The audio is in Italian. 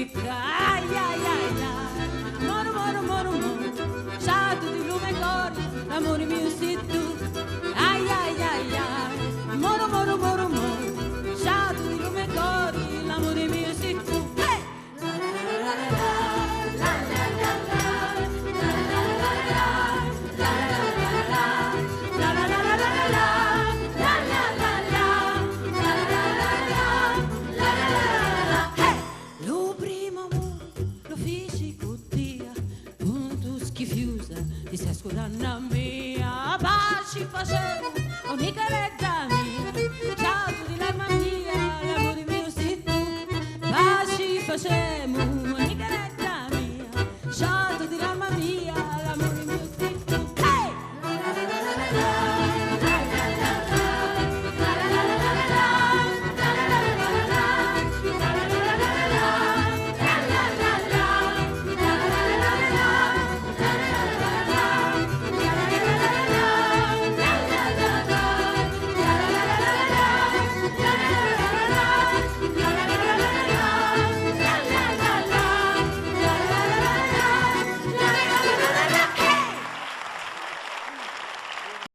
picca, ai ai ai ai, moro moro moro moro, sciato di lume cori, l'amore mio sei tu, ai ai ai ai, moro moro moro moro, sciato di lume cori, l'amore mio sei tu. Ti sei scudando mia, paci facemo, ogni carezza mia, ciao di la mia, l'amore mio sei tu, paci facemo.